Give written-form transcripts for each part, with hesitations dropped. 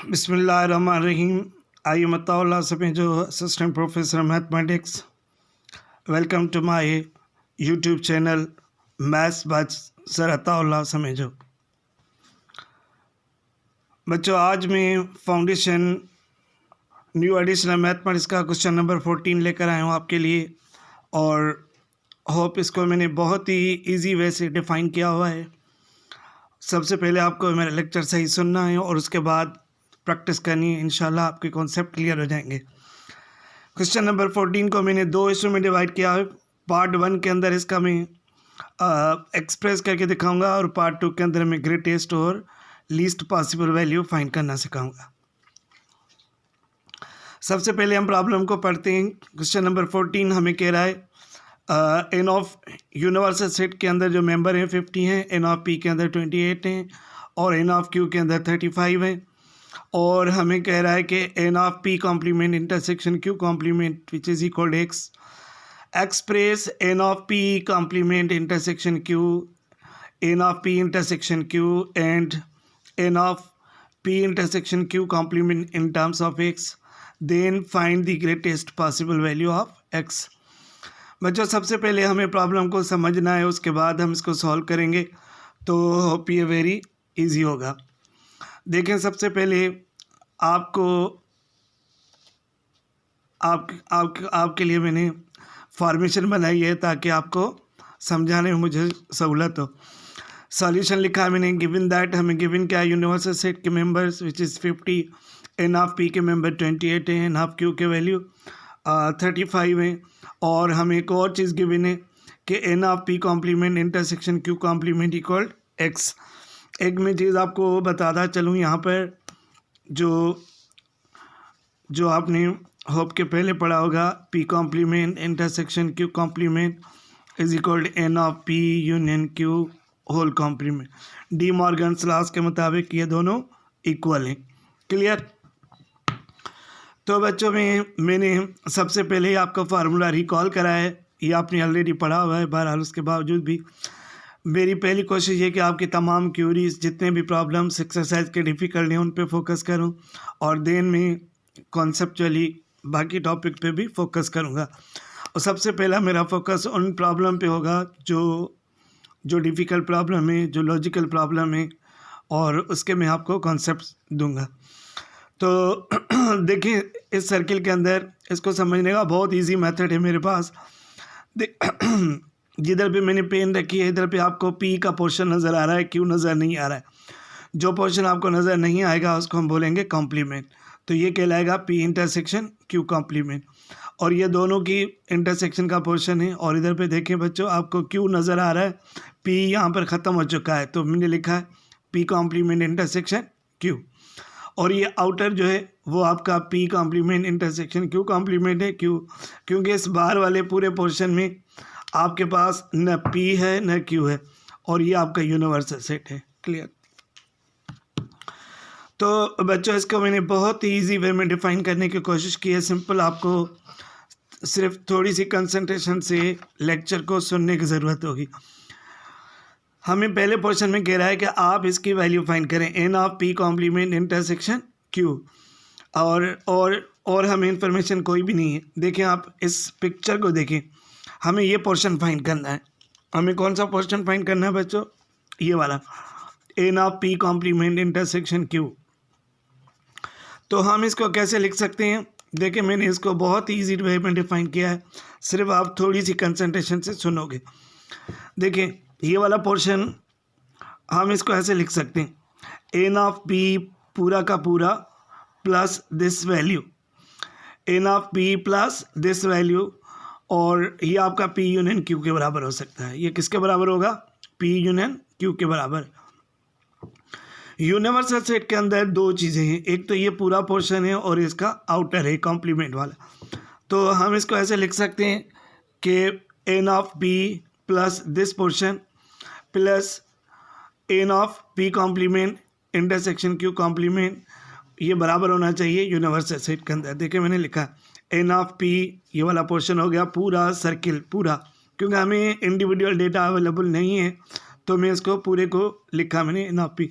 बिस्मिल्लाहिर्रहमानिर्रहीम। I am Ataullah Samejo, assistant professor mathematics. Welcome to my YouTube channel maths by sir Ataullah Samejo. बच्चों, आज मैं foundation new additional mathematics का question number 14 लेकर आया हूँ आपके लिए, और होप इसको मैंने बहुत ही इजी वे से डिफ़ाइन किया हुआ है। सबसे पहले आपको मेरा लेक्चर सही सुनना है और उसके बाद प्रैक्टिस करनी है। इंशाल्लाह आपके कॉन्सेप्ट क्लियर हो जाएंगे। क्वेश्चन नंबर 14 को मैंने दो हिस्सों में डिवाइड किया है। पार्ट 1 के अंदर इसका मैं एक्सप्रेस करके दिखाऊंगा, और पार्ट 2 के अंदर मैं ग्रेटेस्ट और लीस्ट पॉसिबल वैल्यू फाइंड करना सिखाऊंगा। सबसे पहले हम प्रॉब्लम को पढ़ते हैं। क्वेश्चन नंबर 14 हमें कह रहा है एन ऑफ यूनिवर्सल सेट के अंदर जो मेंबर हैं 50 हैं, एन ऑफ पी के अंदर 28 हैं, और एन ऑफ क्यू के अंदर 35 हैं। और हमें कह रहा है कि N of P complement intersection Q complement which is equal to X. Express N of P complement intersection Q, N of P intersection Q and N of P intersection Q complement in terms of X, then find the greatest possible value of X. बच्चों, सबसे पहले हमें problem को समझना है, उसके बाद हम इसको सॉल्व करेंगे, तो होप ये वेरी इजी होगा। देखें, सबसे पहले आपको आपके लिए मैंने फॉर्मेशन बनाई है ताकि आपको समझाने में मुझे सहूलत हो। सॉल्यूशन लिखा है मैंने। गिवन दैट, हमें गिवन क्या है, यूनिवर्सल सेट के members which is 50, N of P के मेंबर 28 हैं, एन ऑफ क्यू के वैल्यू 35 हैं, और हमें एक और चीज़ गिवन है कि N of P complement intersection Q complement equal X. एक मैं चीज़ आपको बताता चलूँ, यहाँ पर जो आपने होप के पहले पढ़ा होगा, P complement intersection Q complement is equal to N of P union Q whole complement. De Morgan's laws के मुताबिक ये दोनों इक्वल हैं। क्लियर? तो बच्चों मैंने सबसे पहले ही आपका फार्मूला रिकॉल करा है, ये आपने ऑलरेडी पढ़ा हुआ है। बहरहाल उसके बावजूद भी मेरी पहली कोशिश ये कि आपकी तमाम क्यूरीज, जितने भी प्रॉब्लम्स एक्सरसाइज के डिफ़िकल्ट हैं, उन पे फोकस करूं, और देन में कॉन्सेप्चुअली बाकी टॉपिक पे भी फोकस करूंगा। और सबसे पहला मेरा फोकस उन प्रॉब्लम पे होगा जो डिफ़िकल्ट प्रॉब्लम है, जो लॉजिकल प्रॉब्लम है, और उसके मैं आपको कॉन्सेप्ट दूंगा। तो देखिए, इस सर्किल के अंदर इसको समझने का बहुत ईजी मेथड है मेरे पास। जिधर भी मैंने पेन रखी है, इधर पे आपको पी का पोर्शन नज़र आ रहा है, क्यू नज़र नहीं आ रहा है। जो पोर्शन आपको नज़र नहीं आएगा उसको हम बोलेंगे कॉम्प्लीमेंट। तो ये कहलाएगा पी इंटरसेक्शन क्यू कॉम्प्लीमेंट, और ये दोनों की इंटरसेक्शन का पोर्शन है। और इधर पे देखें बच्चों, आपको क्यू नज़र आ रहा है, पी यहाँ पर ख़त्म हो चुका है, तो मैंने लिखा है पी कॉम्प्लीमेंट इंटरसेक्शन क्यू। और ये आउटर जो है वो आपका P complement intersection Q complement है। क्यू क्योंकि इस बाहर वाले पूरे पोर्शन में आपके पास न पी है न क्यू है, और ये आपका यूनिवर्सल सेट है। क्लियर? तो बच्चों, इसको मैंने बहुत ही ईजी वे में डिफ़ाइन करने की कोशिश की है। सिंपल, आपको सिर्फ थोड़ी सी कंसंट्रेशन से लेक्चर को सुनने की ज़रूरत होगी। हमें पहले पोर्शन में कह रहा है कि आप इसकी वैल्यू फाइंड करें, N of P complement intersection Q, और हमें इंफॉर्मेशन कोई भी नहीं है। देखें, आप इस पिक्चर को देखें, हमें ये पोर्शन फाइंड करना है। हमें कौन सा पोर्शन फाइंड करना है बच्चों? ये वाला, N of P complement intersection Q. तो हम इसको कैसे लिख सकते हैं? देखिए, मैंने इसको बहुत ईजी वे में डिफाइन किया है, सिर्फ आप थोड़ी सी कंसंट्रेशन से सुनोगे। देखिए, ये वाला पोर्शन हम इसको ऐसे लिख सकते हैं, एन ऑफ पी पूरा का पूरा plus this value, N of P plus this value, और ये आपका पी यूनियन क्यू के बराबर हो सकता है। ये किसके बराबर होगा? पी यूनियन क्यू के बराबर। यूनिवर्सल सेट के अंदर दो चीज़ें हैं, एक तो ये पूरा पोर्शन है और इसका आउटर है कॉम्प्लीमेंट वाला। तो हम इसको ऐसे लिख सकते हैं कि N of P plus this portion plus N of P complement intersection Q complement, ये बराबर होना चाहिए यूनिवर्सल सेट के अंदर। देखिए, मैंने लिखा एन ऑफ पी, ये वाला पोर्शन हो गया पूरा सर्किल पूरा, क्योंकि हमें इंडिविजुअल डेटा अवेलेबल नहीं है, तो मैं इसको पूरे को लिखा मैंने N of P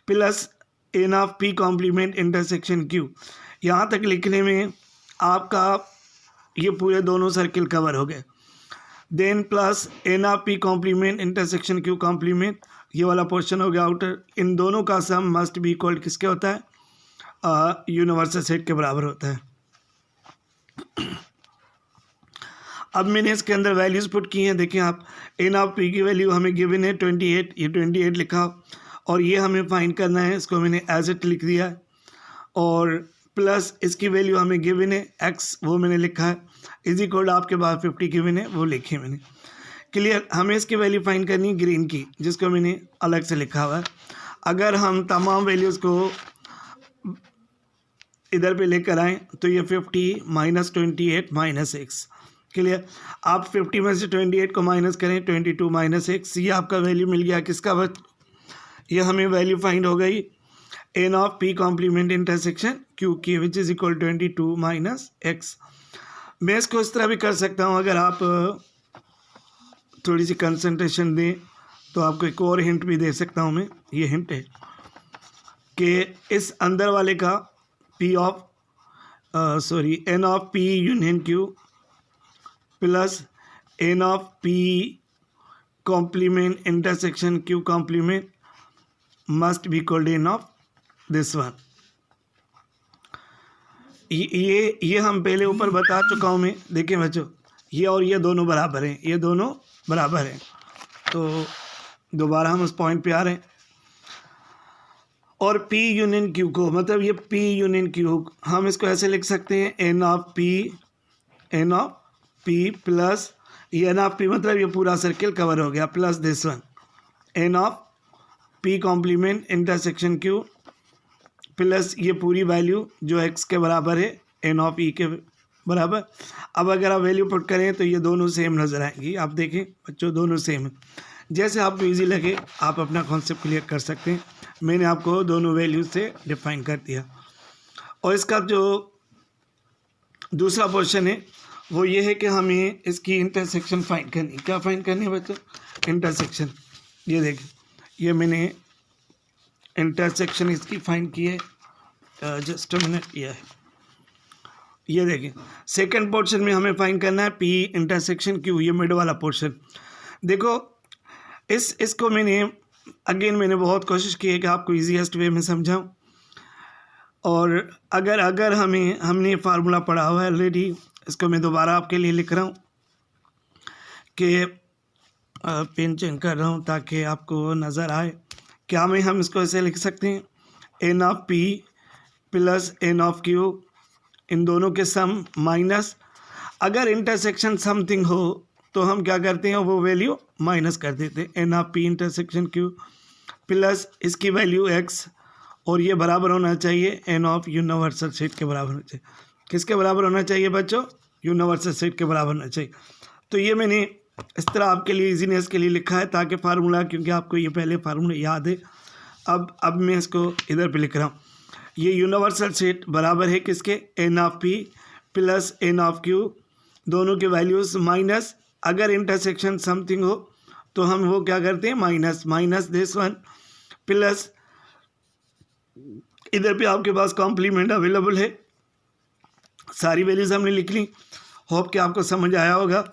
plus N of P complement intersection Q. यहाँ तक लिखने में आपका ये पूरे दोनों सर्किल कवर हो गए। Then plus N of P complement intersection Q complement, ये वाला पोर्शन हो गया आउटर। इन दोनों का सम मस्ट बी इक्वल किसके होता है? यूनिवर्सल सेट के बराबर होता है। अब मैंने इसके अंदर वैल्यूज़ पुट की हैं, देखिए आप। एन ऑफ पी की वैल्यू हमें गिवन है 28, ये 28 लिखा, और ये हमें फाइंड करना है, इसको मैंने एज इट लिख दिया है। और प्लस इसकी वैल्यू हमें गिवन है एक्स, वो मैंने लिखा है, इज इक्वल आपके पास 50 गिवन है, वो लिखे मैंने। क्लियर? हमें इसकी वैल्यू फाइंड करनी है ग्रीन की, जिसको मैंने अलग से लिखा हुआ है। अगर हम तमाम वैल्यूज़ को इधर पे लेकर आएँ तो ये 50 - 28 - x। क्लियर? आप 50 में से 28 को माइनस करें, 22 - x, ये आपका वैल्यू मिल गया किसका बच? ये हमें वैल्यू फाइंड हो गई N of P complement intersection Q की, विच इज़ इक्वल 22 - x। मैं इसको इस तरह भी कर सकता हूँ, अगर आप थोड़ी सी कंसंट्रेशन दें तो आपको एक और हिंट भी दे सकता हूँ मैं। ये हिंट है कि इस अंदर वाले का N of P union Q plus N of P complement intersection Q complement must be equal N of this one. ये हम पहले ऊपर बता चुका हूँ मैं। देखिए बच्चों, ये और ये दोनों बराबर हैं, ये दोनों बराबर हैं। तो दोबारा हम उस पॉइंट पे आ रहे हैं। और P यूनियन Q को, मतलब ये P यूनियन Q, हम इसको ऐसे लिख सकते हैं एन ऑफ P प्लस ये एन ऑफ P, मतलब ये पूरा सर्किल कवर हो गया, plus this one N of P complement intersection Q plus ये पूरी वैल्यू जो x के बराबर है एन ऑफ E के बराबर। अब अगर आप वैल्यू पुट करें तो ये दोनों सेम नज़र आएंगी। आप देखें बच्चों, दोनों सेम है। जैसे आपको इजी लगे आप अपना कॉन्सेप्ट क्लियर कर सकते हैं। मैंने आपको दोनों वैल्यू से डिफाइन कर दिया। और इसका जो दूसरा पोर्शन है वो ये है कि हमें इसकी इंटरसेक्शन फाइंड करनी। क्या फाइंड करनी है बच्चों? इंटरसेक्शन। ये देखिए, ये मैंने इंटरसेक्शन इसकी फाइंड की है, जस्ट अ मिनट। ये देखिए, सेकंड पोर्शन में हमें फाइंड करना है P इंटरसेक्शन Q, ये मिड वाला पोर्शन। देखो इसको मैंने बहुत कोशिश की है कि आपको ईजीएस्ट वे में समझाऊं। और अगर हमने फार्मूला पढ़ा हुआ है ऑलरेडी, इसको मैं दोबारा आपके लिए लिख रहा हूँ कि पेन चेंज कर रहा हूँ ताकि आपको नज़र आए। क्या हम इसको ऐसे लिख सकते हैं N of P plus N of Q, इन दोनों के सम माइनस, अगर इंटरसेक्शन समथिंग हो तो हम क्या करते हैं, वो वैल्यू माइनस कर देते हैं। N of P intersection Q plus इसकी वैल्यू x, और ये बराबर होना चाहिए एन ऑफ यूनिवर्सल सेट के बराबर होना चाहिए। किसके बराबर होना चाहिए बच्चों? यूनिवर्सल सेट के बराबर होना चाहिए। तो ये मैंने इस तरह आपके लिए इजीनेस के लिए लिखा है, ताकि फार्मूला, क्योंकि आपको ये पहले फार्मूला याद है। अब मैं इसको इधर पे लिख रहा हूँ। ये यूनिवर्सल सेट बराबर है किसके? N of P plus N of Q, दोनों के वैल्यूज़ माइनस, अगर इंटरसेक्शन समथिंग हो तो हम वो क्या करते हैं, माइनस दिस वन प्लस, इधर पे आपके पास कॉम्प्लीमेंट अवेलेबल है। सारी वैल्यूज़ हमने लिख ली। होप कि आपको समझ आया होगा।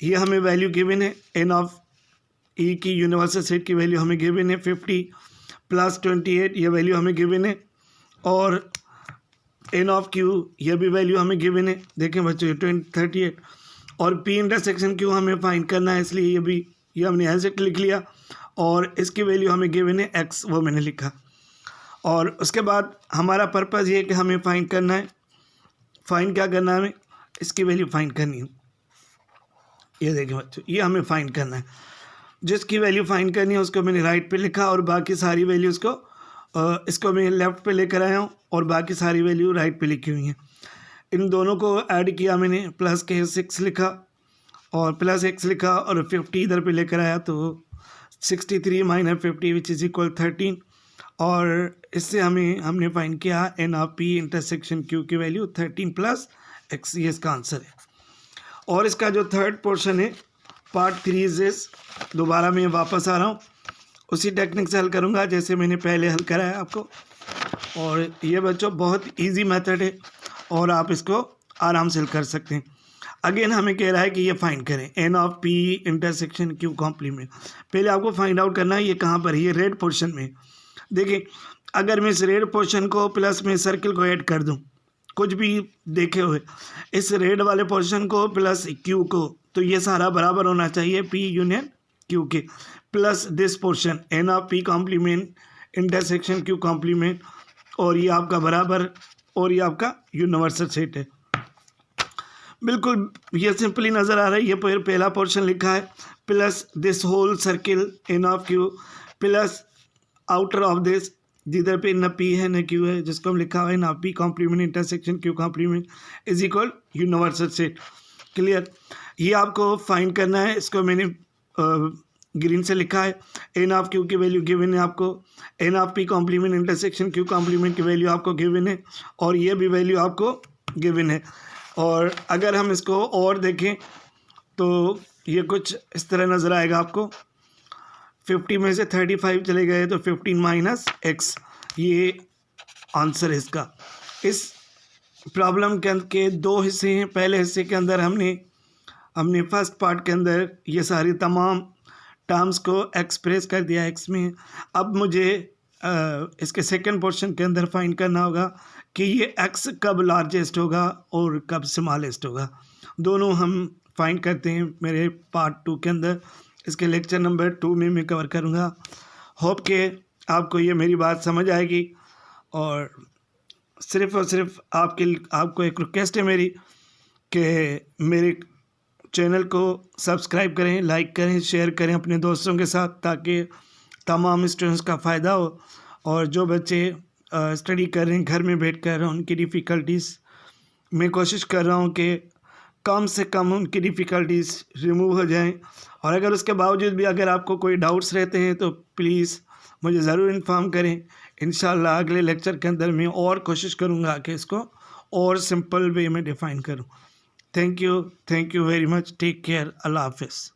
ये हमें वैल्यू गिवन है, एन ऑफ E की यूनिवर्सल सेट की वैल्यू हमें गिवन है 50 प्लस 28, ये वैल्यू हमें गिवन है। और एन ऑफ Q, ये भी वैल्यू हमें गिवन है। देखें बच्चों, ये 38, और P इंटरसेक्शन Q हमें फाइंड करना है, इसलिए ये हमने एज इट लिख लिया। और इसकी वैल्यू हमें गिवन है x, वो मैंने लिखा। और उसके बाद हमारा पर्पज़ ये है कि हमें फाइंड करना है, क्या करना है, हमें इसकी वैल्यू फाइंड करनी है। ये देखें बच्चों, ये हमें फाइंड करना है। जिसकी वैल्यू फाइंड करनी है उसको मैंने राइट पे लिखा, और बाकी सारी वैल्यूज़ को इसको मैं लेफ़्ट पे लेकर आया हूँ, और बाकी सारी वैल्यू राइट पे लिखी हुई हैं। इन दोनों को ऐड किया मैंने, प्लस के 6 लिखा और प्लस x लिखा, और 50 इधर पे लेकर आया तो 63 - 50 विच इज़ इक्वल 13। और इससे हमने फाइंड किया N of P intersection Q की वैल्यू 13 प्लस x, ये इसका आंसर है। और इसका जो थर्ड पोर्शन है, पार्ट 3 इज, दोबारा मैं वापस आ रहा हूँ, उसी टेक्निक से हल करूँगा जैसे मैंने पहले हल कराया आपको। और ये बच्चों बहुत इजी मेथड है और आप इसको आराम से कर सकते हैं। अगेन हमें कह रहा है कि ये फाइंड करें N of P intersection Q complement. पहले आपको फाइंड आउट करना है ये कहाँ पर है, ये रेड पोर्शन में। देखिए अगर मैं इस रेड पोर्शन को प्लस में सर्किल को ऐड कर दूं, कुछ भी देखे हुए इस रेड वाले पोर्शन को प्लस क्यू को, तो ये सारा बराबर होना चाहिए पी यूनियन क्यू के, plus this portion N of P complement intersection Q complement, और ये आपका बराबर, और ये आपका यूनिवर्सल सेट है। बिल्कुल ये सिंपली नज़र आ रहा है। ये पहला पोर्शन लिखा है plus this whole circle N of Q plus outer of this, जिधर पे न पी है न क्यू है, जिसको हम लिखा हुआ है न P complement intersection Q complement is equal universal set. Clear? ये आपको फाइंड करना है। इसको मैंने ग्रीन से लिखा है। एन ऑफ क्यू की वैल्यू गिवन है आपको, N of P complement intersection Q complement की वैल्यू आपको गिवन है, और ये भी वैल्यू आपको गिवन है। और अगर हम इसको और देखें तो ये कुछ इस तरह नज़र आएगा आपको। 50 में से 35 चले गए तो 15 माइनस एक्स, ये आंसर है इसका। इस प्रॉब्लम के दो हिस्से हैं। पहले हिस्से के अंदर हमने फर्स्ट पार्ट के अंदर ये सारी तमाम टर्म्स को एक्सप्रेस कर दिया एक्स में। अब मुझे इसके सेकंड पोर्शन के अंदर फाइंड करना होगा कि ये एक्स कब लार्जेस्ट होगा और कब स्मॉलेस्ट होगा। दोनों हम फाइंड करते हैं मेरे पार्ट 2 के अंदर। इसके लेक्चर नंबर 2 में मैं कवर करूँगा। होप के आपको ये मेरी बात समझ आएगी। और सिर्फ आपको एक रिक्वेस्ट है मेरी कि मेरे चैनल को सब्सक्राइब करें, लाइक करें, शेयर करें अपने दोस्तों के साथ, ताकि तमाम स्टूडेंट्स का फ़ायदा हो। और जो बच्चे स्टडी कर रहे हैं घर में बैठकर, उनकी डिफ़िकल्टीज़ मैं कोशिश कर रहा हूँ कि कम से कम उनकी डिफ़िकल्टीज़ रिमूव हो जाएं। और अगर उसके बावजूद भी अगर आपको कोई डाउट्स रहते हैं तो प्लीज़ मुझे ज़रूर इन्फॉर्म करें। इंशाल्लाह अगले लेक्चर के अंदर मैं और कोशिश करूँगा कि इसको और सिंपल वे में डिफ़ाइन करूँ। Thank you very much. Take care. अल्लाह हाफ़िज़।